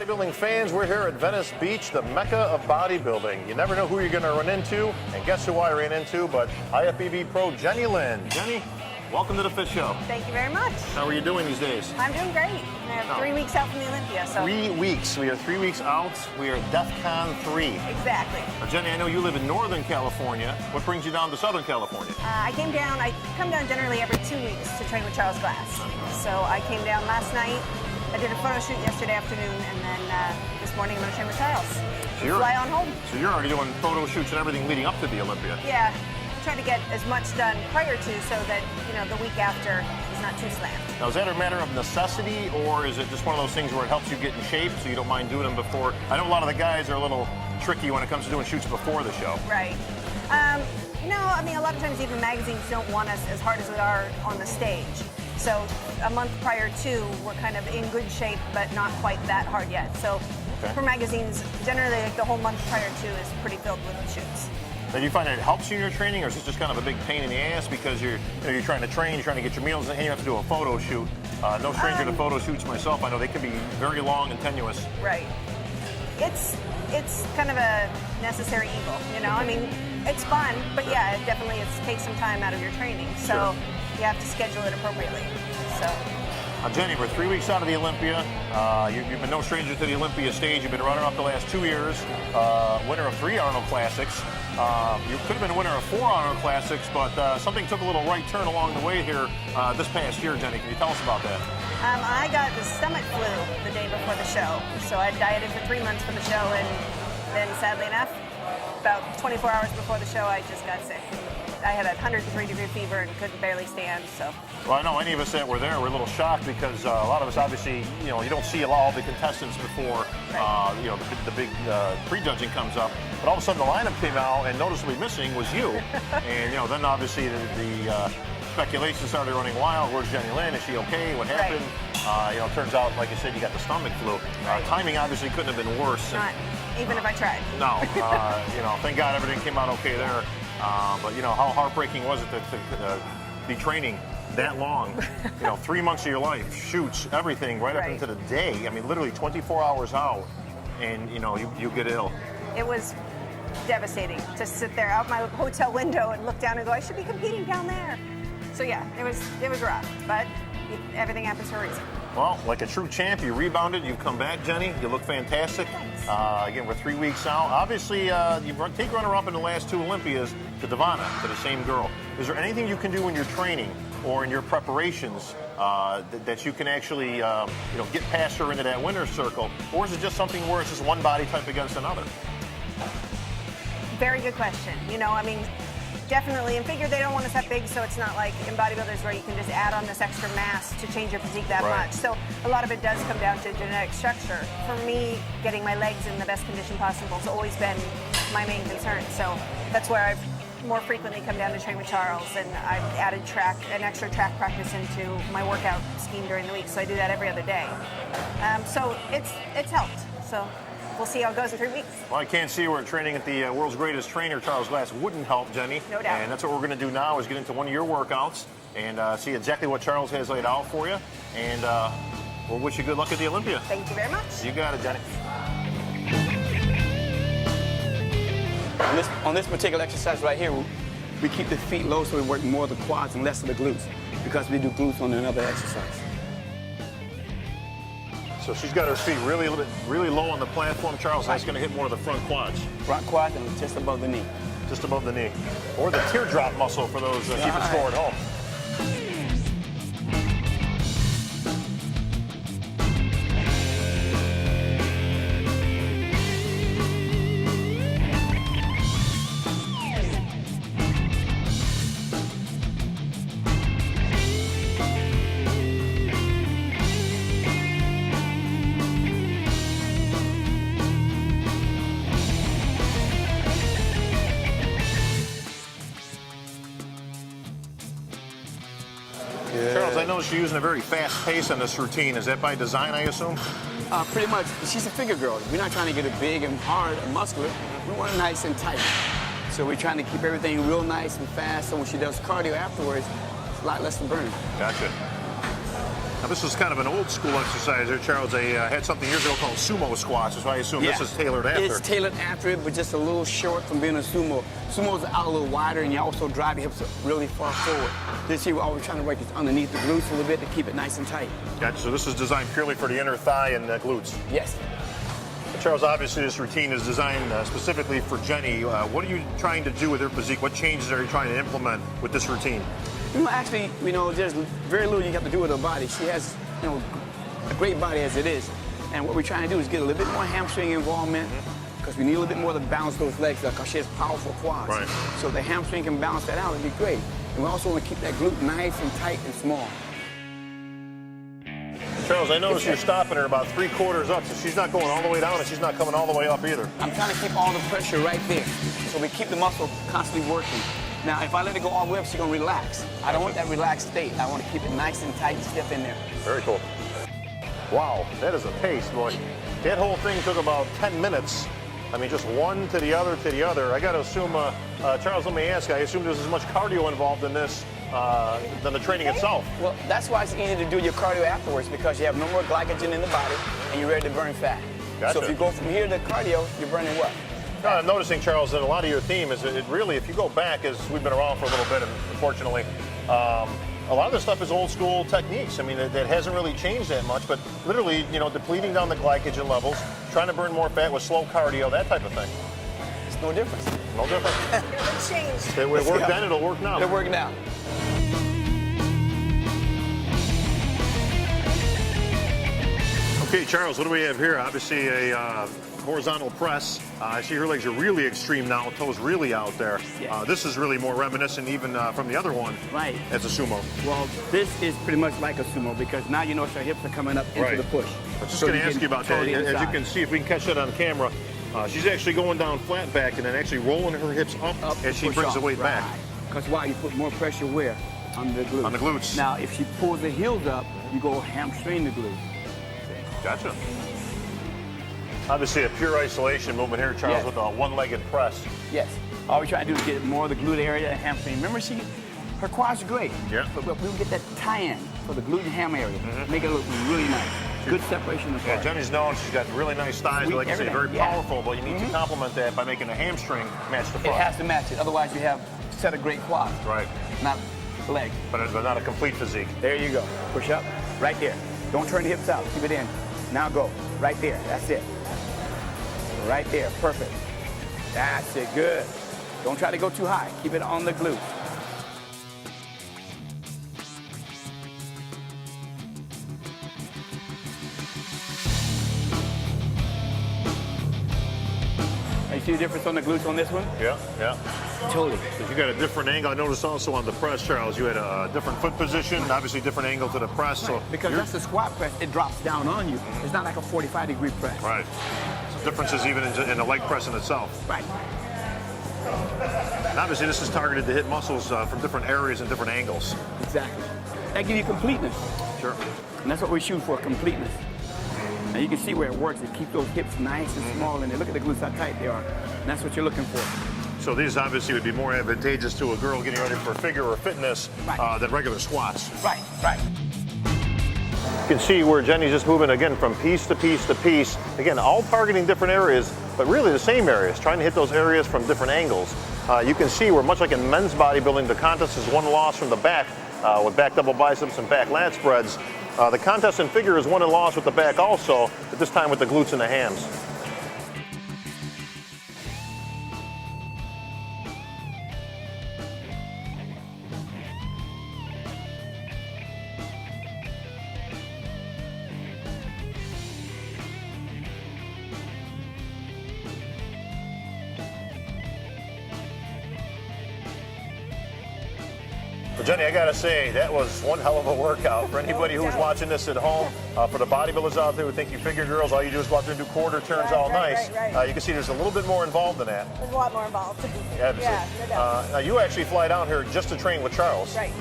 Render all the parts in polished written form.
bodybuilding fans, we're here at Venice Beach, the mecca of bodybuilding. You never know who you're going to run into, and guess who I ran into but IFBB pro Jenny Lynn. Jenny, welcome to the Fit Show. Thank you very much. How are you doing these days? I'm doing great. I have 3 weeks out from the Olympia, so. 3 weeks. We are 3 weeks out. We are DEFCON 3. Exactly. Now, Jenny, I know you live in Northern California. What brings you down to Southern California? I come down generally every 2 weeks to train with Charles Glass. So I came down last night. I did a photo shoot yesterday afternoon, and then this morning I'm going to train with Charles. So fly on home. So you're already doing photo shoots and everything leading up to the Olympia. Yeah, try to get as much done prior to so that, you know, the week after is not too slammed. Now, is that a matter of necessity, or is it just one of those things where it helps you get in shape so you don't mind doing them before? I know a lot of the guys are a little tricky when it comes to doing shoots before the show. Right. No, I mean, a lot of times even magazines don't want us as hard as we are on the stage. So a month prior to, we're kind of in good shape, but not quite that hard yet. So for magazines, generally like the whole month prior to is pretty filled with shoots. Now, do you find that it helps you in your training, or is this just kind of a big pain in the ass because you're trying to train, you're trying to get your meals, and you have to do a photo shoot? No stranger to photo shoots myself. I know they can be very long and tenuous. Right. It's kind of a necessary evil, you know? I mean, it's fun, but yeah, it definitely takes some time out of your training. So you have to schedule it appropriately. So. Jenny, we're 3 weeks out of the Olympia. You've been no stranger to the Olympia stage. You've been runner up the last 2 years, winner of 3 Arnold Classics. You could have been winner of 4 Arnold Classics, but something took a little right turn along the way here this past year, Jenny. Can you tell us about that? I got the stomach flu the day before the show. So I dieted for 3 months for the show, and then sadly enough, about 24 hours before the show, I just got sick. I had a 103-degree fever and couldn't barely stand, so. Well, I know any of us that were there were a little shocked because a lot of us obviously, you know, you don't see all the contestants before, you know, the big prejudging comes up. But all of a sudden the lineup came out and noticeably missing was you. And, you know, then obviously the speculation started running wild. Where's Jenny Lynn? Is she okay? What happened? You know, it turns out, like you said, you got the stomach flu. Timing obviously couldn't have been worse. Not even if I tried. No. You know, thank God everything came out okay there. But, you know, how heartbreaking was it to be training that long? You know, 3 months of your life, shoots, everything, right up into the day. I mean, literally 24 hours out, and, you know, you get ill. It was devastating to sit there out my hotel window and look down and go, I should be competing down there. So, yeah, it was rough, but everything happens for a reason. Well, like a true champ, you rebounded, you've come back, Jenny. You look fantastic. Again, we're 3 weeks out. Obviously, you've take runner-up in the last 2 Olympias to Devana, to the same girl. Is there anything you can do in your training or in your preparations that you can actually, you know, get past her into that winner's circle? Or is it just something where it's just one body type against another? Very good question. You know, I mean, definitely. In figure, they don't want us that big, so it's not like in bodybuilders where you can just add on this extra mass to change your physique that much. So a lot of it does come down to genetic structure. For me, getting my legs in the best condition possible has always been my main concern. So that's where I've more frequently come down to train with Charles, and I've added an extra track practice into my workout scheme during the week. So I do that every other day. So it's helped. So we'll see how it goes in 3 weeks. Well, I can't see where training at the world's greatest trainer, Charles Glass, wouldn't help, Jenny. No doubt. And that's what we're going to do now is get into one of your workouts and see exactly what Charles has laid out for you. And we'll wish you good luck at the Olympia. Thank you very much. You got it, Jenny. On this particular exercise right here, we keep the feet low so we work more of the quads and less of the glutes because we do glutes on another exercise. So she's got her feet really low on the platform, Charles. That's going to hit more of the front quads. Front quads and just above the knee. Just above the knee. Or the teardrop muscle for those keeping score at home. Charles, I noticed you're using a very fast pace on this routine. Is that by design, I assume? Pretty much. She's a figure girl. We're not trying to get her big and hard and muscular. We want her nice and tight. So we're trying to keep everything real nice and fast, so when she does cardio afterwards, it's a lot less to burn. Gotcha. Now this is kind of an old school exercise there, Charles. They had something years ago called sumo squats, so I assume this is tailored after. It's tailored after it, but just a little short from being a sumo. Sumo's out a little wider, and you also drive your hips really far forward. This here, we're always trying to work is underneath the glutes a little bit to keep it nice and tight. Gotcha. So this is designed purely for the inner thigh and glutes. Yes. Charles, obviously this routine is designed specifically for Jenny. What are you trying to do with her physique? What changes are you trying to implement with this routine? Actually, there's very little you have to do with her body. She has, a great body as it is. And what we're trying to do is get a little bit more hamstring involvement, because we need a little bit more to balance those legs, because she has powerful quads. Right. So if the hamstring can balance that out, it'd be great. And we also want to keep that glute nice and tight and small. Charles, I noticed you're stopping her about 3/4 up, so she's not going all the way down and she's not coming all the way up either. I'm trying to keep all the pressure right there, so we keep the muscle constantly working. Now, if I let it go all the way up, she's going to relax. I don't want that relaxed state. I want to keep it nice and tight and stiff in there. Very cool. Wow, that is a pace, boy. That whole thing took about 10 minutes. I mean, just one to the other to the other. I got to assume, Charles, let me ask, I assume there's as much cardio involved in this than the training itself. Well, that's why it's easy to do your cardio afterwards, because you have no more glycogen in the body and you're ready to burn fat. Gotcha. So if you go from here to cardio, you're burning what? I'm noticing, Charles, that a lot of your theme is it really, if you go back, as we've been around for a little bit, unfortunately, a lot of this stuff is old school techniques. I mean, it hasn't really changed that much, but literally, depleting down the glycogen levels, trying to burn more fat with slow cardio, that type of thing. It's no difference. No difference. It's changed. It worked then, it'll work now. It'll work now. Okay, Charles, what do we have here? Obviously a horizontal press. I see her legs are really extreme now, toes really out there. Yes. This is really more reminiscent even from the other one. Right. As a sumo. Well, this is pretty much like a sumo, because now you notice her hips are coming up into the push. I was just going to ask you about that. As you can see, if we can catch that on camera, she's actually going down flat back and then actually rolling her hips up as she brings the weight back. Because why? You put more pressure where? On the glutes. On the glutes. Now, if she pulls the heels up, you go hamstring the glutes. Gotcha. Obviously a pure isolation movement here, Charles, with a one-legged press. Yes. All we're trying to do is get more of the glute area and hamstring. Remember, her quads are great. Yeah. But we'll get that tie-in for the glute and ham area. Make it look really nice. Good separation of the Yeah, Jenny's known she's got really nice thighs, but like I say, very powerful, but you need to complement that by making a hamstring match the front. It has to match it. Otherwise, you have a set of great quads. Right. Not leg. But not a complete physique. There you go. Push up. Right there. Don't turn the hips out. Keep it in. Now go. Right there. That's it. Right there. Perfect. That's it. Good. Don't try to go too high. Keep it on the glute. You see the difference on the glutes on this one? Yeah, yeah. Totally. Because you got a different angle. I noticed also on the press, Charles, you had a different foot position, obviously different angle to the press. So because that's the squat press, it drops down on you. It's not like a 45-degree press. Right. So differences even in the leg press in itself. Right. And obviously this is targeted to hit muscles from different areas and different angles. Exactly. That gives you completeness. Sure. And that's what we shoot for, completeness. Now you can see where it works. It keeps those hips nice and small, and look at the glutes, how tight they are. And that's what you're looking for. So these obviously would be more advantageous to a girl getting ready for figure or fitness than regular squats. Right, right. You can see where Jenny's just moving again from piece to piece to piece. Again, all targeting different areas, but really the same areas, trying to hit those areas from different angles. You can see where, much like in men's bodybuilding, the contest is one loss from the back with back double biceps and back lat spreads. The contest in figure is won and lost with the back also, but this time with the glutes and the hams. Well, Jenny, I gotta say, that was one hell of a workout. For anybody who's watching this at home, for the bodybuilders out there who think you figure girls, all you do is go out there and do quarter turns nice. You can see there's a little bit more involved in that. There's a lot more involved. Yeah, no doubt. now you actually fly down here just to train with Charles. Right.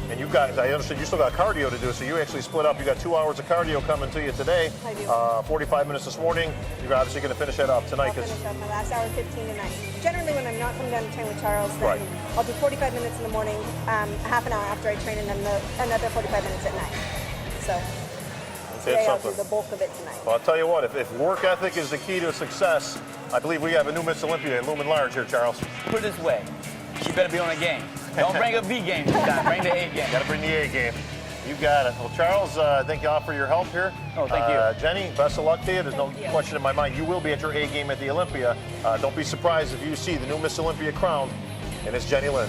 And you've got, I understand you still got cardio to do, so you actually split up. You got 2 hours of cardio coming to you today. I do. 45 minutes this morning. You're obviously going to finish that up tonight. I'll finish up my last hour, 15 tonight. Generally, when I'm not coming down to train with Charles, then I'll do 45 minutes in the morning, half an hour after I train, and then another 45 minutes at night. So Today I'll do something. the bulk of it tonight. Well, I'll tell you what, if work ethic is the key to success, I believe we have a new Miss Olympia in Lumen Large here, Charles. Put it this way, she better be on the game. Don't bring a V game this time, bring the A game. Got to bring the A game. You got it. Well, Charles, thank you all for your help here. Oh, thank you. Jenny, best of luck to you. There's no question in my mind. You will be at your A game at the Olympia. Don't be surprised if you see the new Miss Olympia crowned, and it's Jenny Lynn.